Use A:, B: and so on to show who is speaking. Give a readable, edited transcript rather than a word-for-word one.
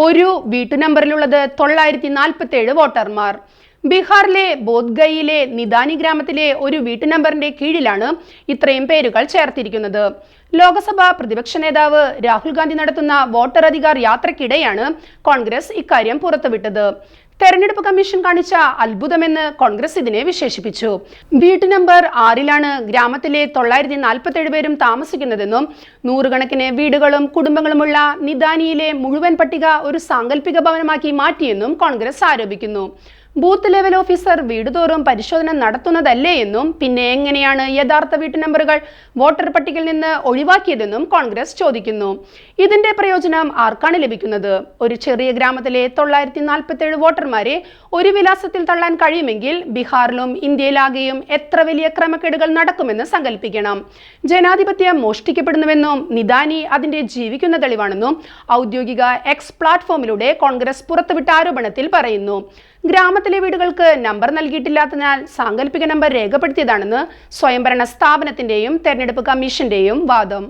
A: ഒരു വീട്ടുനമ്പറിലുള്ളത് 947 വോട്ടർമാർ. ബീഹാറിലെ ബോധ്ഗയിലെ നിദാനി ഗ്രാമത്തിലെ ഒരു വീട്ടുനമ്പറിന്റെ കീഴിലാണ് ഇത്രയും പേരുകൾ ചേർത്തിരിക്കുന്നത്. ലോക്സഭാ പ്രതിപക്ഷ നേതാവ് രാഹുൽ ഗാന്ധി നടത്തുന്ന വോട്ടർ അധികാർ യാത്രയ്ക്കിടെയാണ് കോൺഗ്രസ് ഇക്കാര്യം പുറത്തുവിട്ടത്. തെരഞ്ഞെടുപ്പ് കമ്മീഷൻ കാണിച്ച അത്ഭുതമെന്ന് കോൺഗ്രസ് ഇതിനെ വിശേഷിപ്പിച്ചു. വീട്ടു നമ്പർ 6 ഗ്രാമത്തിലെ 947 പേരും താമസിക്കുന്നതെന്നും നൂറുകണക്കിന് വീടുകളും കുടുംബങ്ങളുമുള്ള നിദാനിയിലെ മുഴുവൻ പട്ടിക ഒരു സാങ്കല്പിക ഭവനമാക്കി മാറ്റിയെന്നും കോൺഗ്രസ് ആരോപിക്കുന്നു. ബൂത്ത് ലെവൽ ഓഫീസർ വീടുതോറും പരിശോധന നടത്തുന്നതല്ലേ എന്നും പിന്നെ എങ്ങനെയാണ് യഥാർത്ഥ വീട്ടു നമ്പറുകൾ വോട്ടർ പട്ടികയിൽ നിന്ന് ഒഴിവാക്കിയതെന്നും കോൺഗ്രസ് ചോദിക്കുന്നു. ഇതിന്റെ പ്രയോജനം ആർക്കാണ് ലഭിക്കുന്നത്? ഒരു ചെറിയ ഗ്രാമത്തിലെ 947 വോട്ടർമാരെ ഒരു വിലാസത്തിൽ തള്ളാൻ കഴിയുമെങ്കിൽ ബീഹാറിലും ഇന്ത്യയിലാകെയും എത്ര വലിയ ക്രമക്കേടുകൾ നടക്കുമെന്ന് സങ്കല്പിക്കണം. ജനാധിപത്യം മോഷ്ടിക്കപ്പെടുന്നുവെന്നും നിദാനി അതിന്റെ ജീവിക്കുന്ന തെളിവാണെന്നും ഔദ്യോഗിക എക്സ് പ്ലാറ്റ്ഫോമിലൂടെ കോൺഗ്രസ് പുറത്തുവിട്ട ആരോപണത്തിൽ പറയുന്നു. ഗ്രാമത്തിലെ വീടുകൾക്ക് നമ്പർ നൽകിയിട്ടില്ലാത്തതിനാൽ സാങ്കല്പിക നമ്പർ രേഖപ്പെടുത്തിയതാണെന്ന് സ്വയംഭരണ സ്ഥാപനത്തിന്റെയും തെരഞ്ഞെടുപ്പ് കമ്മീഷന്റെയും വാദം.